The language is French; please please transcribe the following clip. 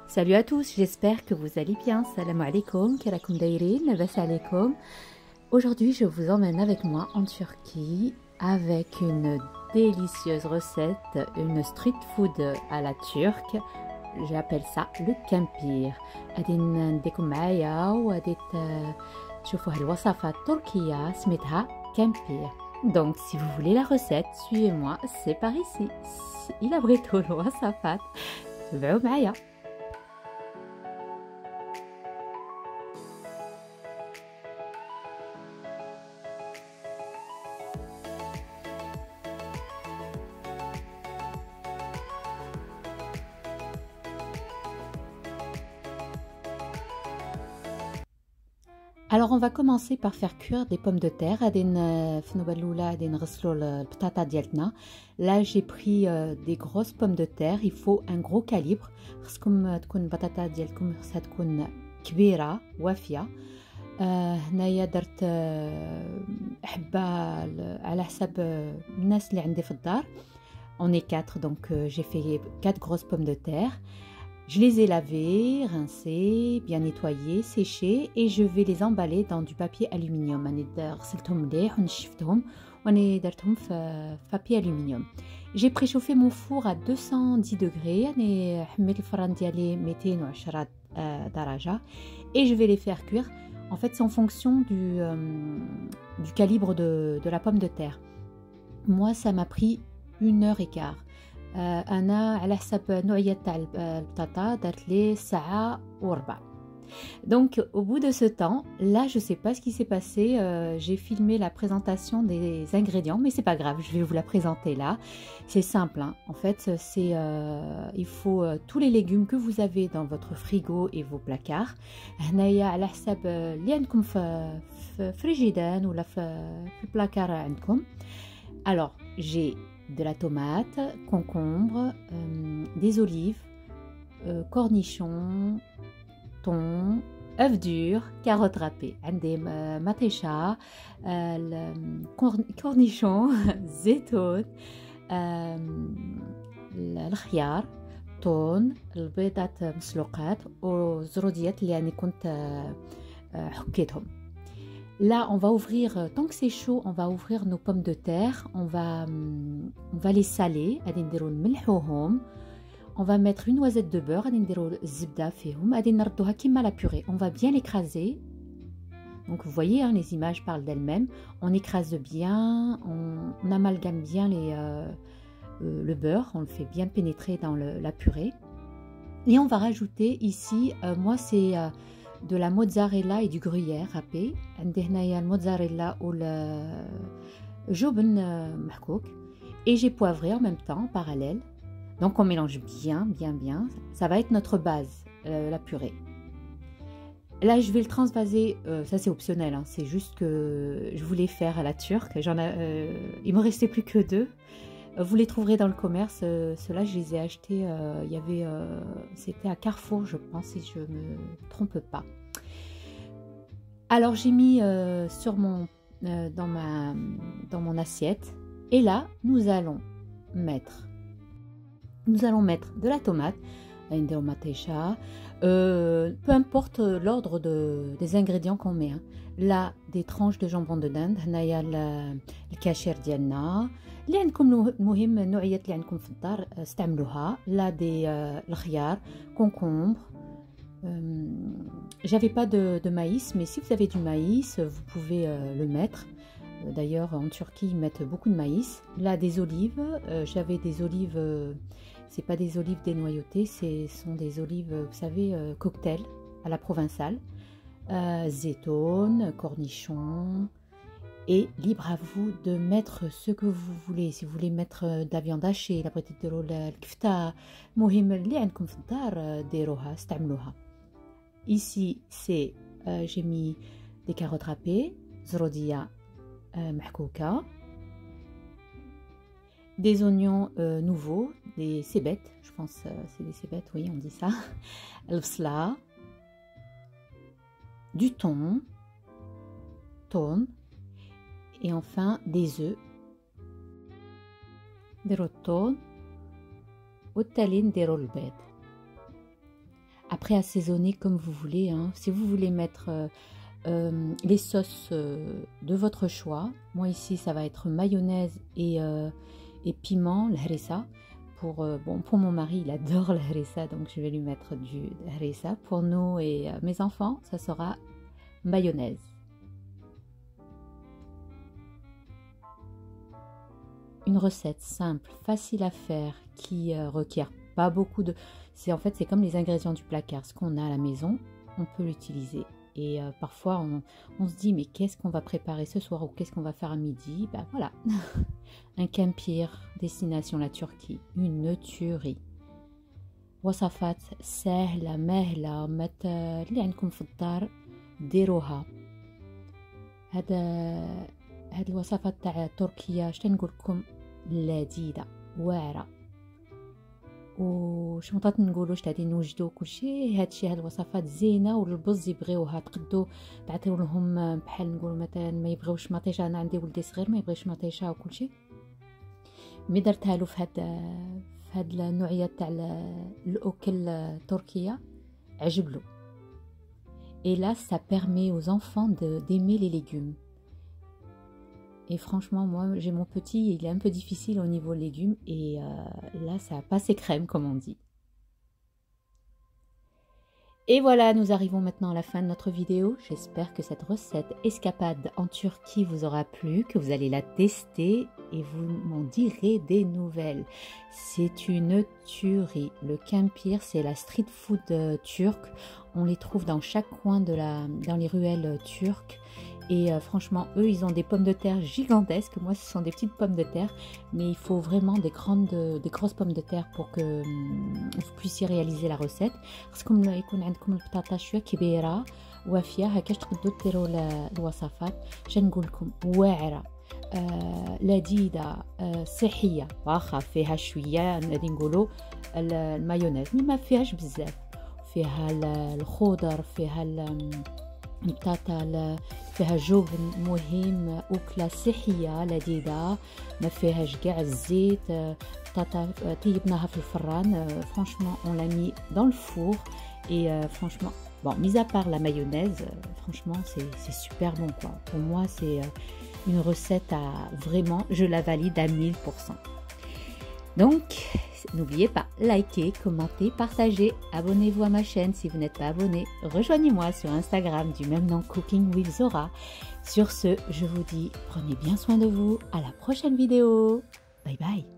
Salut à tous, j'espère que vous allez bien. Salam alaikum, kirakum dairin, labas alaikum. Aujourd'hui, je vous emmène avec moi en Turquie avec une délicieuse recette, une street food à la turque. J'appelle ça le كامبير. غادي نديكم معايا وغادي تشوفوا هاد الوصفة التركية سميتها كامبير. Donc si vous voulez la recette, suivez-moi, c'est par ici. إلا بغيتوا الوصفات تبعوا معايا. Alors on va commencer par faire cuire des pommes de terre. Là j'ai pris des grosses pommes de terre. Il faut un gros calibre. خصكم تكون البطاطا ديالكم خصها تكون كبيرة وافية. هنايا درت حبة على حساب الناس اللي عندي في الدار. On est 4, donc j'ai fait 4 grosses pommes de terre. Je les ai lavées, rincées, bien nettoyées, séchées et je vais les emballer dans du papier aluminium. J'ai préchauffé mon four à 210 degrés et je vais les faire cuire. En fait, c'est en fonction du calibre de la pomme de terre. Moi, ça m'a pris 1h15. أنا على حسب نوعية تاع البطاطا دارت لي ساعة وربع. Donc au bout de ce temps, là je sais pas ce qui s'est passé, j'ai filmé la présentation des ingrédients, mais c'est pas grave, je vais vous la présenter là. C'est simple, hein. En fait c'est il faut tous les légumes que vous avez dans votre frigo et vos placards. هنايا على حسب اللي عندكم في فريجيدان ولا في البلاكار عندكم. Alors j'ai de la tomate, concombre, des olives, cornichons, thon, œufs durs, carottes râpées. عندي مطيشة, cornichons, زيتون, الخيار, thon, البيضات مسلوقات والزروديات اللي يعني كنت حكيتهم. Là, on va ouvrir, tant que c'est chaud, on va ouvrir nos pommes de terre, on va les saler, on va mettre une noisette de beurre, on va bien l'écraser. Donc vous voyez, hein, les images parlent d'elles-mêmes. On écrase bien, on amalgame bien le beurre, on le fait bien pénétrer dans la purée. Et on va rajouter ici, moi c'est... de la mozzarella et du gruyère râpé. عندي هنايا الموزاريلا والجبن محكوك. Et j'ai poivré en même temps, en parallèle. Donc on mélange bien. Ça va être notre base, la purée. Là je vais le transvaser, ça c'est optionnel, hein. C'est juste que je voulais faire à la turque. Il me restait plus que 2. Vous les trouverez dans le commerce. Ceux-là, je les ai achetés. Il y avait, c'était à Carrefour, je pense, si je me trompe pas. Alors j'ai mis dans mon assiette. Et là, nous allons mettre de la tomate, peu importe l'ordre des ingrédients qu'on met, hein. Là, des tranches de jambon de dinde, le كاشير ديالنا اللي عندكم المهم النوعيات اللي عندكم في الدار استعملوها. Là des الخيار, concombre. J'avais pas de maïs, mais si vous avez du maïs, vous pouvez le mettre. D'ailleurs, en Turquie, ils mettent beaucoup de maïs. Là, des olives. J'avais des olives. C'est pas des olives dénoyautées, ce sont des olives, vous savez, cocktail à la provençale. Zétone, cornichons. Et libre à vous de mettre ce que vous voulez. Si vous voulez mettre de la viande hachée, la بغيتي ديروا الكفتة, المهم اللي عندكم في الدار ديروها استعملوها. Ici, c'est j'ai mis des carottes râpées, زرودية محكوكة, des oignons nouveaux, des cébettes, je pense c'est des cébettes, oui on dit ça, البصلة, du thon, et enfin des œufs. نديرو الثوم والتالي نديرو البيض. après assaisonner comme vous voulez, hein. Si vous voulez mettre les sauces de votre choix, moi ici ça va être mayonnaise et piment, l'harissa. Pour mon mari, il adore l'harissa, donc je vais lui mettre du harissa. Pour nous et mes enfants, ça sera mayonnaise. Une recette simple, facile à faire, qui requiert pas beaucoup de... En fait, c'est comme les ingrédients du placard. Ce qu'on a à la maison, on peut l'utiliser. Et parfois, on se dit, mais qu'est-ce qu'on va préparer ce soir ou qu'est-ce qu'on va faire à midi? Ben voilà, un kempir, destination la Turquie, une tuerie. وصفات سهلة مهلة اللي عندكم في الدار ديروها. هاد الوصفات تاع تركيا شتا نقول لكم لذيذة واعرة، وش مطات نقولوا غادي نوجدوا كلشي. هاد الوصفات زينه والبز يبغيوها، تقدوا تعطيو لهم بحال نقولوا مثلا ما يبغيوش مطيشه. انا عندي ولدي صغير ما يبغيش مطيشه وكلشي، مي درتها له في هاد النوعيه تاع الاكل التركيه عجب له. Et là, ça permet aux enfants d'aimer les légumes. Et franchement, moi, j'ai mon petit, il est un peu difficile au niveau légumes. Et là, ça passe ses crèmes, comme on dit. Et voilà, nous arrivons maintenant à la fin de notre vidéo. J'espère que cette recette escapade en Turquie vous aura plu, que vous allez la tester et vous m'en direz des nouvelles. C'est une tuerie. Le kempir, c'est la street food turque. On les trouve dans chaque coin dans les ruelles turques. Et franchement, eux, ils ont des pommes de terre gigantesques. Moi, ce sont des petites pommes de terre. Mais il faut vraiment des grosses pommes de terre pour que vous puissiez réaliser la recette. خصكم يكون عندكم البطاطا شوية كبيرة وافية هكاش تقدروا ديروا الوصفات. نقول لكم واعرة لذيذة صحية، واخا فيها شوية غادي نقولوا المايونيز مي ما فيهاش بزاف. فيها الخضر، فيها البطاطا، فيها جبن، مهم أكلة صحية لذيذة ما فيهاش كاع الزيت. بطاطا طيبناها في الفران. Franchement, on l'a mis dans le four et franchement, bon, mis à part la mayonnaise, franchement, c'est super bon quoi. Pour moi, c'est une recette à vraiment, je la valide à 1000%. Donc, n'oubliez pas, likez, commentez, partagez, abonnez-vous à ma chaîne si vous n'êtes pas abonné. Rejoignez-moi sur Instagram du même nom, Cooking with Zora. Sur ce, je vous dis, prenez bien soin de vous. À la prochaine vidéo. Bye bye.